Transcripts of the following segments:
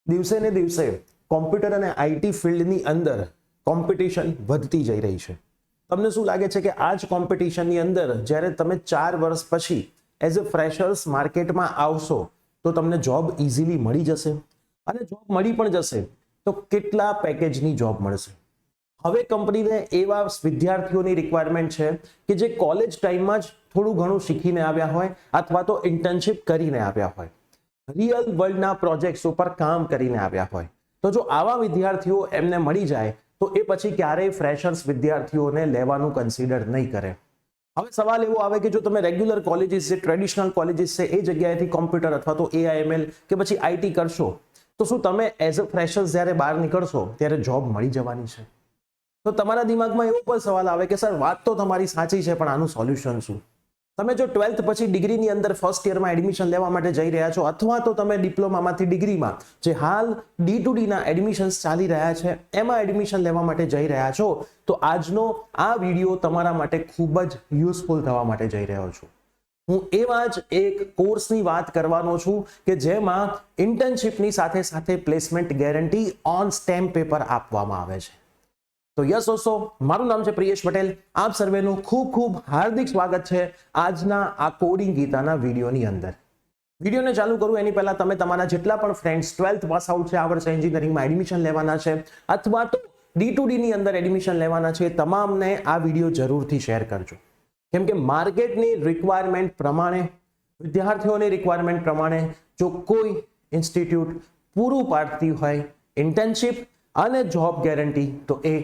દિવસે ને દિવસે કોમ્પ્યુટર અને આઈટી ફિલ્ડની અંદર કોમ્પિટિશન વધતી જઈ રહી છે. તમને શું લાગે છે કે આ જ કોમ્પિટિશનની અંદર જ્યારે તમે 4 વર્ષ પછી એઝ અ ફ્રેશર્સ માર્કેટમાં આવશો તો તમને જોબ ઇઝીલી મળી જશે, અને જોબ મળી પણ જશે તો કેટલા પેકેજની જોબ મળશે? હવે કંપનીને એવા વિદ્યાર્થીઓની રિક્વાયરમેન્ટ છે કે જે કોલેજ ટાઈમમાં જ થોડું ઘણું શીખીને આવ્યા હોય અથવા તો ઇન્ટર્નશિપ કરીને આવ્યા હોય, રિયલ વર્લ્ડના પ્રોજેક્ટ્સ ઉપર કામ કરીને આવ્યા હોય. તો જો આવા વિદ્યાર્થીઓ એમને મળી જાય તો એ પછી ક્યારેય ફ્રેશર્સ વિદ્યાર્થીઓને લેવાનું કન્સિડર નહીં કરે. હવે સવાલ એવો આવે કે જો તમે રેગ્યુલર કોલેજીસ છે, ટ્રેડિશનલ કોલેજીસ છે, એ જગ્યાએથી કોમ્પ્યુટર અથવા તો AIML કે પછી આઈટી કરશો તો શું તમે એઝ અ ફ્રેશર્સ જ્યારે બહાર નીકળશો ત્યારે જોબ મળી જવાની છે? તો તમારા દિમાગમાં એવો પણ સવાલ આવે કે સર વાત તો તમારી સાચી છે, પણ આનું સોલ્યુશન શું? તમે જો 12th પછી ડિગ્રીની અંદર ફર્સ્ટ યરમાં એડમિશન લેવા માટે જઈ રહ્યા છો, અથવા તો તમે ડિપ્લોમામાંથી ડિગ્રીમાં જે હાલ D2D ના એડમિશન્સ ચાલી રહ્યા છે એમાં એડમિશન લેવા માટે જઈ રહ્યા છો, તો આજનો આ વિડીયો તમારા માટે ખૂબ જ યુઝફુલ થવા માટે જઈ રહ્યો છું. હું એવા જ એક કોર્સની વાત કરવાનો છું કે જેમાં ઇન્ટર્નશિપની સાથે સાથે placement guarantee on stamp paper આપવામાં આવે છે. તો યસ દોસ્તો, મારું નામ છે પ્રિયેશ પટેલ. આપ સર્વેનું ખૂબ ખૂબ હાર્દિક સ્વાગત છે આજના આ કોડિંગ ગીતાના વિડીયોની અંદર. વિડીયોને ચાલુ કરું એની પહેલા તમે તમારા જેટલા પણ ફ્રેન્ડ્સ 12th પાસ આઉટ છે, આ વર્ષે એન્જિનિયરિંગમાં એડમિશન લેવાના છે અથવા તો D2D ની અંદર એડમિશન લેવાના છે, તમામને આ વિડીયો જરૂરથી શેર કરજો. કેમ કે માર્કેટની રિક્વાયરમેન્ટ પ્રમાણે, વિદ્યાર્થીઓની રિક્વાયરમેન્ટ પ્રમાણે જો કોઈ ઇન્સ્ટિટ્યૂટ પૂરું પાડતી હોય ઇન્ટર્નશિપ અને જોબ ગેરંટી તો એ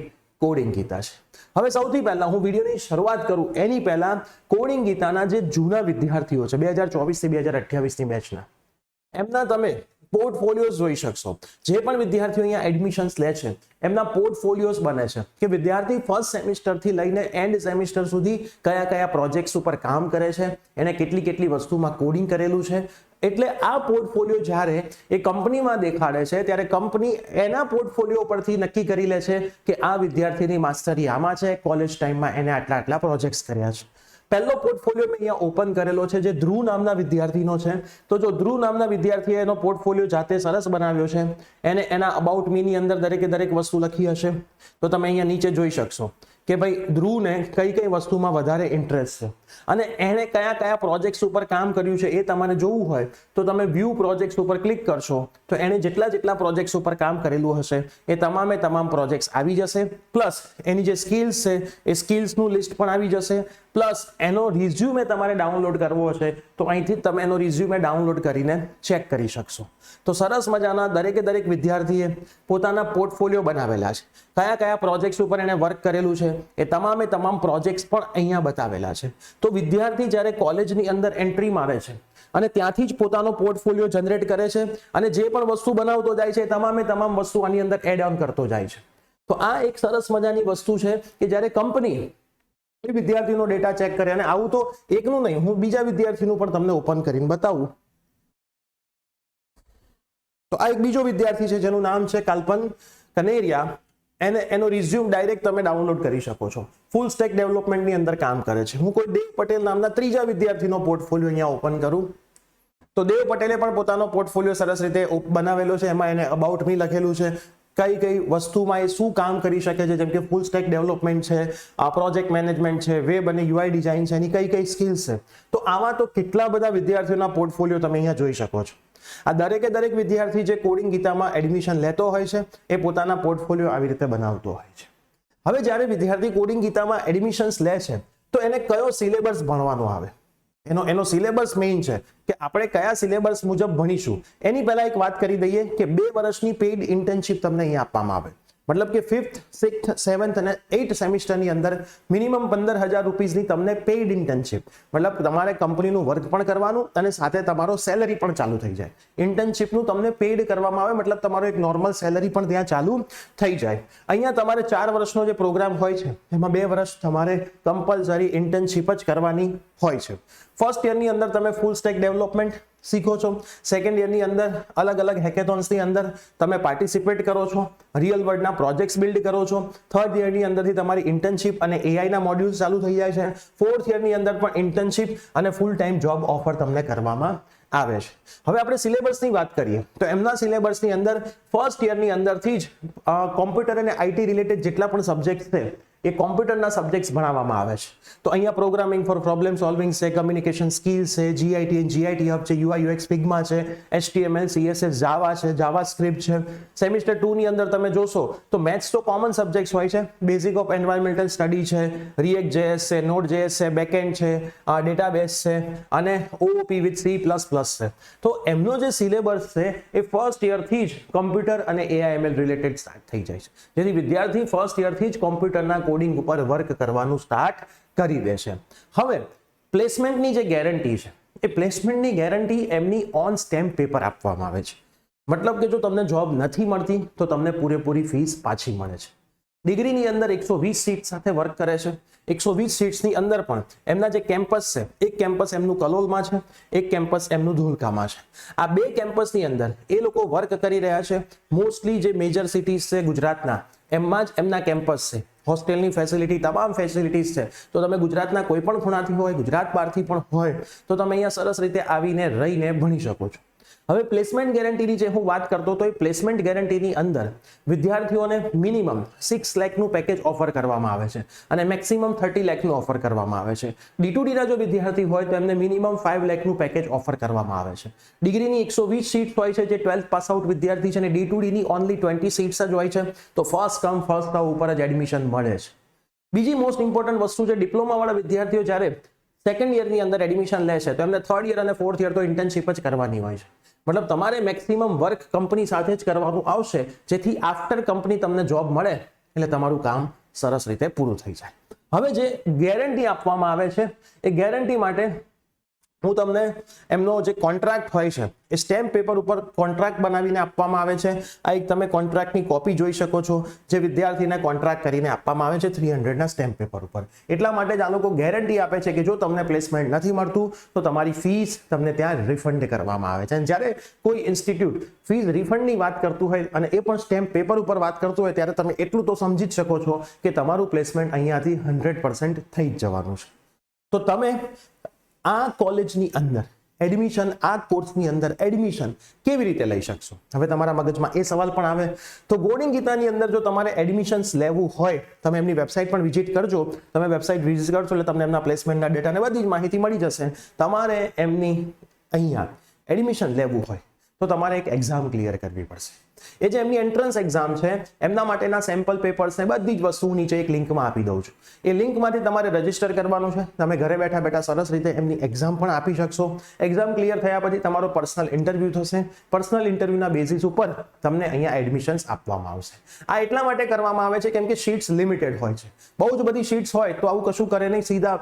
કોડિંગ ગીતા છે. હવે સૌથી પહેલા હું વિડીયોની શરૂઆત કરું એની પહેલા કોડિંગ ગીતાના જે જૂના વિદ્યાર્થીઓ છે 2024 થી 2028 ની બેચના, એમના તમે પોર્ટફોલિયોઝ જોઈ શકશો. જે પણ વિદ્યાર્થીઓ અહીંયા એડમિશન્સ લે છે એમના પોર્ટફોલિયોઝ બને છે કે વિદ્યાર્થી ફર્સ્ટ સેમિસ્ટરથી લઈને એન્ડ સેમિસ્ટર સુધી કયા કયા પ્રોજેક્ટ્સ ઉપર કામ કરે છે, એને કેટલી કેટલી વસ્તુમાં કોડિંગ કરેલું છે. એટલે આ પોર્ટફોલિયો જ્યારે એ કંપનીમાં દેખાડે છે ત્યારે કંપની એના પોર્ટફોલિયો પરથી નક્કી કરી લે છે કે આ વિદ્યાર્થીની માસ્ટરી આમાં છે, કોલેજ ટાઈમમાં એને આટલા આટલા પ્રોજેક્ટ્સ કર્યા છે. પહેલો પોર્ટફોલિયો મેં અહીંયા ઓપન કરેલો છે જે ધ્રુવ નામના વિદ્યાર્થીનો છે. તો જો ધ્રુવ નામના વિદ્યાર્થીએ એનો પોર્ટફોલિયો જાતે સરસ બનાવ્યો છે, એને એના અબાઉટ મી ની અંદર દરેકે દરેક વસ્તુ લખી હશે. તો તમે અહીંયા નીચે જોઈ શકશો કે ભાઈ ધ્રુવને કઈ કઈ વસ્તુમાં વધારે ઇન્ટરેસ્ટ છે અને એણે કયા કયા પ્રોજેક્ટ્સ ઉપર કામ કર્યું છે એ તમારે જોવું હોય તો તમે વ્યૂ પ્રોજેક્ટ્સ ઉપર ક્લિક કરશો તો એણે જેટલા પ્રોજેક્ટ્સ ઉપર કામ કરેલું હશે એ તમામે તમામ પ્રોજેક્ટ્સ આવી જશે. પ્લસ એની જે સ્કિલ્સ છે એ સ્કિલ્સનું લિસ્ટ પણ આવી જશે. પ્લસ એનો રિઝ્યુમે તમારે ડાઉનલોડ કરવો હશે તો અહીંથી તમે એનો રિઝ્યુમે ડાઉનલોડ કરીને ચેક કરી શકશો. તો સરસ મજાના દરેકે દરેક વિદ્યાર્થીએ પોતાના પોર્ટફોલિયો બનાવેલા છે. કયા કયા પ્રોજેક્ટ્સ ઉપર એને વર્ક કરેલું છે એ તમામે તમામ પ્રોજેક્ટ્સ પણ અહીંયા બતાવેલા છે. તો વિદ્યાર્થી જ્યારે કોલેજની અંદર એન્ટ્રી મારે છે અને ત્યાંથી જ પોતાનો પોર્ટફોલિયો જનરેટ કરે છે અને જે પણ વસ્તુ બનાવતો જાય છે તમામે તમામ વસ્તુ આની અંદર એડ ઓન કરતો જાય છે. તો આ એક સરસ મજાની વસ્તુ છે કે જ્યારે કંપની એ વિદ્યાર્થીનો ડેટા ચેક કરે, અને આવું તો એકનું નહીં, હું બીજા વિદ્યાર્થીનું પણ તમને ઓપન કરીને બતાવું. તો આ એક બીજો વિદ્યાર્થી છે જેનું નામ છે કલ્પન કનેરિયા. એનો રિઝ્યુમ ડાયરેક્ટ તમે ડાઉનલોડ કરી શકો છો. ફૂલ સ્ટેક ડેવલપમેન્ટની અંદર કામ કરે છે. હું કોઈ દેવ પટેલ નામના ત્રીજા વિદ્યાર્થીનો પોર્ટફોલિયો અહીંયા ઓપન કરું તો દેવ પટેલે પણ પોતાનો પોર્ટફોલિયો સરસ રીતે બનાવેલો છે. એમાં એને અબાઉટ મી લખેલું છે, કઈ કઈ વસ્તુમાં એ શું કામ કરી શકે છે, જેમ કે ફૂલ સ્ટેક ડેવલપમેન્ટ છે, પ્રોજેક્ટ મેનેજમેન્ટ છે, વેબ અને UI ડિઝાઇન છે, એની કઈ કઈ સ્કિલ્સ છે. તો આવા તો કેટલા બધા વિદ્યાર્થીઓના પોર્ટફોલિયો તમે અહીંયા જોઈ શકો છો. આ દરેકે દરેક વિદ્યાર્થી જે કોડિંગ ગીતામાં એડમિશન લેતો હોય છે એ પોતાના પોર્ટફોલિયો આવી રીતે બનાવતો હોય છે. હવે જ્યારે વિદ્યાર્થી કોડિંગ ગીતામાં એડમિશન્સ લે છે તો એને કયો સિલેબસ ભણવાનો આવે, એનો સિલેબસ મેઇન છે કે આપણે કયા સિલેબસ મુજબ ભણીશું. એની પહેલા એક વાત કરી દઈએ કે 2 વર્ષની પેઇડ ઇન્ટર્નશિપ તમને અહીંયા આપવામાં આવે. મતલબ કે 5th, 6th, 7th અને 8th સેમિસ્ટરની અંદર મિનિમમ 15,000 રૂપીસની તમને પેઇડ ઇન્ટર્નશિપ, મતલબ તમારે કંપનીનું વર્ક પણ કરવાનું અને સાથે તમારો સેલરી પણ ચાલુ થઈ જાય. ઇન્ટર્નશિપનું તમને પેઇડ કરવામાં આવે, મતલબ તમારો એક નોર્મલ સેલરી પણ ત્યાં ચાલુ થઈ જાય. અહીંયા તમારે 4 વર્ષનો જે પ્રોગ્રામ હોય છે એમાં 2 વર્ષ તમારે કમ્પલસરી ઇન્ટર્નશિપ જ કરવાની હોય છે. ફર્સ્ટ યરની અંદર તમે ફૂલ સ્ટેક ડેવલપમેન્ટ શીખો છો. સેકન્ડ યરની અંદર અલગ અલગ હેકેથોન્સની અંદર તમે પાર્ટિસિપેટ કરો છો, રિયલ વર્લ્ડના પ્રોજેક્ટ્સ બિલ્ડ કરો છો. થર્ડ યરની અંદરથી તમારી ઇન્ટર્નશિપ અને એઆઈના મોડ્યુલ્સ ચાલુ થઈ જાય છે. ફોર્થ યરની અંદર પણ ઇન્ટર્નશિપ અને ફૂલ ટાઈમ જોબ ઓફર તમને કરવામાં આવે છે. હવે આપણે સિલેબસની વાત કરીએ તો એમના સિલેબસની અંદર ફર્સ્ટ યરની અંદરથી જ કોમ્પ્યુટર અને આઈટી રિલેટેડ જેટલા પણ સબ્જેક્ટ છે એ કોમ્પ્યુટરના સબ્જેક્ટ્સ ભણાવવામાં આવે છે. તો અહીંયા પ્રોગ્રામિંગ ફોર પ્રોબ્લેમ સોલ્વિંગ છે, કમ્યુનિકેશન સ્કિલ્સ છે, જીઆઈટી એન્ડ જીઆઈટી હબ છે, યુઆઈ યુએક્સ ફિગ્મા છે, HTML CSS જાવા છે, જાવા સ્ક્રિપ્ટ છે. સેમિસ્ટર 2 ની અંદર તમે જોશો તો મેથ્સ તો કોમન સબ્જેક્ટ્સ હોય છે, બેઝિક ઓફ એન્વાયરમેન્ટલ સ્ટડી છે, રિએક્ટ JS છે, નોડ JS છે, બેકએન્ડ છે, ડેટાબેઝ છે અને OOP વિથ C++ છે. તો એમનો જે સિલેબસ છે એ ફર્સ્ટ યરથી જ કમ્પ્યુટર અને AIML રિલેટેડ સ્ટાર્ટ થઈ જાય છે, જેથી વિદ્યાર્થી ફર્સ્ટ યરથી જ કોમ્પ્યુટરના કોડિંગ ઉપર વર્ક કરવાનું સ્ટાર્ટ કરી દે છે. હવે પ્લેસમેન્ટની જે ગેરંટી છે એ પ્લેસમેન્ટની ગેરંટી એમની ઓન સ્ટેમ્પ પેપર આપવામાં આવે છે. મતલબ કે જો તમને જોબ નથી મળતી તો તમને પૂરેપૂરી ફીસ પાછી મળે છે. ડિગ્રીની અંદર 120 સીટ સાથે વર્ક કરે છે. 120 સીટ્સની અંદર પણ એમના જે કેમ્પસ છે, એક કેમ્પસ એમનું કલોલમાં છે, એક કેમ્પસ એમનું ધોળકામાં છે. આ બે કેમ્પસની અંદર એ લોકો વર્ક કરી રહ્યા છે. મોસ્ટલી જે મેજર સિટીઝ છે ગુજરાતના એમાં જ એમના કેમ્પસ છે. હોસ્ટેલની ફેસિલિટી, તમામ ફેસિલિટીઝ છે. તો તમે ગુજરાતના કોઈ પણ ખૂણાથી હોય, ગુજરાત બહારથી પણ હોય તો તમે અહીંયા સરસ રીતે આવીને રહીને ભણી શકો છો. હવે પ્લેસમેન્ટ ગેરંટીની જે હું વાત કરતો તો એ પ્લેસમેન્ટ ગેરંટીની અંદર વિદ્યાર્થીઓને મિનિમમ 6 લાખનું પેકેજ ઓફર કરવામાં આવે છે અને મેક્સિમમ 30 લાખનું ઓફર કરવામાં આવે છે. D2Dના જો વિદ્યાર્થી હોય તો એમને મિનિમમ 5 લાખનું પેકેજ ઓફર કરવામાં આવે છે. ડિગ્રીની 120 સીટ હોય છે જે 12th પાસ આઉટ વિદ્યાર્થી છે અને D2Dની ઓનલી 20 સીટ્સ જ હોય છે. તો ફર્સ્ટ કમ ફર્સ્ટ સર્વ ઉપર જ એડમિશન મળે છે. બીજી મોસ્ટ ઇમ્પોર્ટન્ટ વસ્તુ છે, ડિપ્લોમાવાળા વિદ્યાર્થીઓ જ્યારે સેકન્ડ યરની અંદર એડમિશન લે છે તો એમને થર્ડ યર અને ફોર્થ યર તો ઇન્ટર્નશિપ જ કરવાની હોય છે. મતલબ તમારે મેક્સિમમ વર્ક કંપની સાથે જ કરવાનું આવશે, જેથી આફ્ટર કંપની તમને જોબ મળે એટલે તમારું કામ સરસ રીતે પૂરું થઈ જાય. હવે જે ગેરંટી આપવામાં આવે છે એ ગેરંટી માટે હું તમને એમનો જે કોન્ટ્રાક્ટ હોય છે એ સ્ટેમ્પ પેપર ઉપર કોન્ટ્રાક્ટ બનાવીને આપવામાં આવે છે. આ એક તમે કોન્ટ્રાક્ટની કોપી જોઈ શકો છો જે વિદ્યાર્થીને કોન્ટ્રાક્ટ કરીને આપવામાં આવે છે 300ના સ્ટેમ્પ પેપર ઉપર. એટલા માટે જ આ લોકો ગેરંટી આપે છે કે જો તમને પ્લેસમેન્ટ નથી મળતું તો તમારી ફીસ તમને ત્યાં રિફંડ કરવામાં આવે છે. અને જ્યારે કોઈ ઇન્સ્ટિટ્યૂટ ફીસ રિફંડની વાત કરતું હોય અને એ પણ સ્ટેમ્પ પેપર ઉપર વાત કરતું હોય ત્યારે તમે એટલું તો સમજી જ શકો છો કે તમારું પ્લેસમેન્ટ અહીંયાથી 100% થઈ જ જવાનું છે. તો તમે આ કોલેજની અંદર એડમિશન, આ કોર્સની અંદર એડમિશન કેવી રીતે લઈ શકશો? હવે તમારા મગજમાં એ સવાલ પણ આવે તો ગોડિંગ ગીતાની અંદર જો તમારે એડમિશન્સ લેવું હોય તમે એમની વેબસાઇટ પણ વિઝિટ કરજો. તમે વેબસાઇટ વિઝિટ કરશો એટલે તમને એમના પ્લેસમેન્ટના ડેટા અને બધી જ માહિતી મળી જશે. તમારે એમની અહીંયા એડમિશન લેવું હોય તો તમારે એક એક્ઝામ ક્લિયર કરવી પડશે. એ જે એમની એન્ટ્રન્સ એક્ઝામ છે એમના માટેના સેમ્પલ પેપર્સ ને બધી જ વસ્તુ નીચે એક લિંકમાં આપી દઉં છું. એ લિંકમાંથી તમારે રજીસ્ટર કરવાનું છે. તમે ઘરે બેઠા બેઠા સરસ રીતે એમની એક્ઝામ પણ આપી શકશો. એક્ઝામ ક્લિયર થયા પછી તમારો પર્સનલ ઇન્ટરવ્યુ થશે. પર્સનલ ઇન્ટરવ્યુના બેઝિસ ઉપર તમને અહીંયા એડમિશન્સ આપવામાં આવશે. આ એટલા માટે કરવામાં આવે છે કેમ કે સીટ્સ લિમિટેડ હોય છે. બહુ જ બધી સીટ્સ હોય તો આવું કશું કરે નહીં, સીધા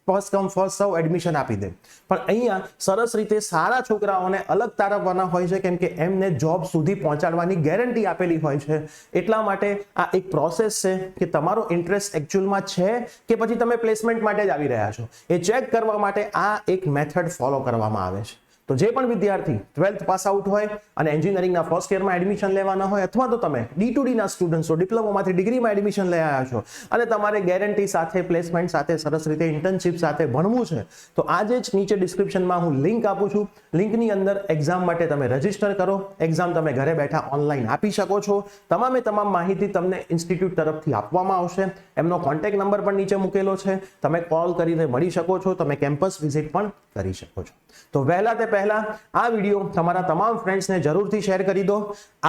ફર્સ્ટ કમ ફર્સ્ટ સર્વ એડમિશન આપી દે. પણ અહીંયા સરસ રીતે સારા છોકરાઓને અલગ તારવવાના હોય છે કેમ કે એમને જોબ સુધી પહોંચાડવાની ગેરંટી આપેલી હોય છે. એટલા માટે આ એક પ્રોસેસ છે કે તમારો ઇન્ટરેસ્ટ એકચ્યુઅલમાં છે કે પછી તમે પ્લેસમેન્ટ માટે જ આવી રહ્યા છો એ ચેક કરવા માટે આ એક મેથડ ફોલો કરવામાં આવે છે. તો જે પણ વિદ્યાર્થી 12th પાસ આઉટ હોય અને એન્જિનિયરિંગના ફર્સ્ટ યરમાં એડમિશન લેવાના હોય અથવા તો તમે D2Dના સ્ટુડન્ટ્સ છો, ડિપ્લોમામાંથી ડિગ્રીમાં એડમિશન લઈ આવ્યા છો અને તમારે ગેરંટી સાથે, પ્લેસમેન્ટ સાથે, સરસ રીતે ઇન્ટર્નશિપ સાથે ભણવું છે તો આજે જ નીચે ડિસ્ક્રિપ્શનમાં હું લિંક આપું છું. લિંકની અંદર એક્ઝામ માટે તમે રજીસ્ટર કરો. એક્ઝામ તમે ઘરે બેઠા ઓનલાઈન આપી શકો છો. તમામે તમામ માહિતી તમને ઇન્સ્ટિટ્યૂટ તરફથી આપવામાં આવશે. એમનો કોન્ટેક્ટ નંબર પણ નીચે મૂકેલો છે. તમે કોલ કરીને મળી શકો છો. તમે કેમ્પસ વિઝિટ પણ કરી શકો છો. તો વહેલા તે પહેલા આ વિડીયો તમારા તમામ ફ્રેન્ડ્સને જરૂરથી શેર કરી દો.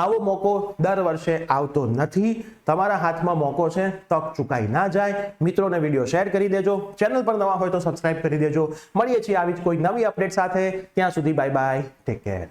આવો મોકો દર વર્ષે આવતો નથી. તમારા હાથમાં મોકો છે, તક ચૂકાઈ ના જાય. મિત્રોને વિડીયો શેર કરી દેજો. ચેનલ પર નવા હોય તો સબસ્ક્રાઇબ કરી દેજો. મળીએ છીએ આવી જ કોઈ નવી અપડેટ સાથે. ત્યાં સુધી બાય બાય, ટેક કેર.